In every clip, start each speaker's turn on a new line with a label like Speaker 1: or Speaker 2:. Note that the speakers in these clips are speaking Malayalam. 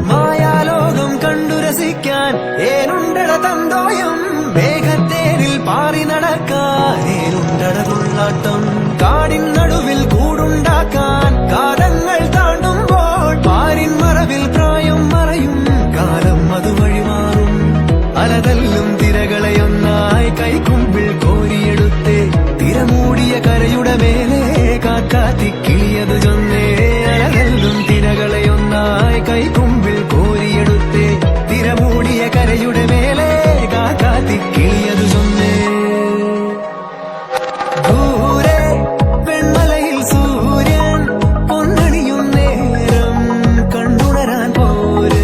Speaker 1: മായാലോകം കണ്ടു രസിക്കാൻ ഏനുണ്ടട തന്തോയം വേഗത്തേരിൽ പാറി നടക്കാൻ ഏനുണ്ടട തുള്ളാട്ടം കാടിൻ നടുവിൽ കൂടുണ്ടാക്കാൻ കാലങ്ങൾ താണ്ടുമ്പോൾ പാരിൻ മറവിൽ പ്രായം മറയും കാലം അത് വഴിമാറും അലതല്ലും തിരകളെയൊന്നായി കൈക്കുമ്പിൽ കോരിയെടുത്തേ തിരമൂടിയ കരയുടെ മേലെ കാക്കാത്തിക്കിളിയത് ചൊന്നേ അലതല്ലും തിരകളെയൊന്നായി കൈക്കുമ്പിൽ കോരിയെടുത്തേ തിരമൂടിയ കരയുടെ മേലെ കാക്കാത്തിക്കിളിയത് ചൊന്നേ ദൂരെ വെൺമലയിൽ സൂര്യൻ പൊന്നണിയും നേരം കണ്ടുണരാൻ പോര്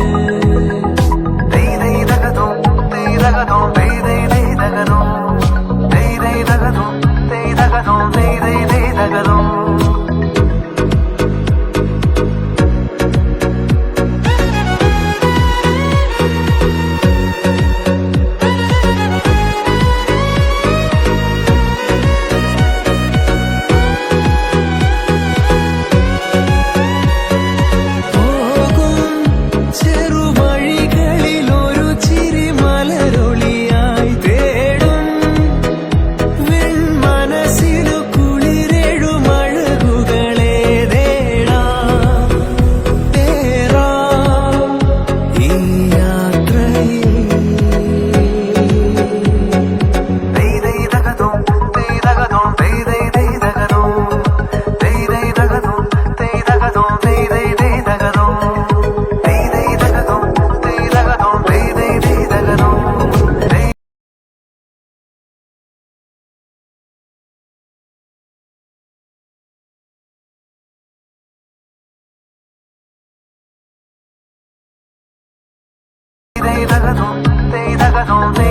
Speaker 2: They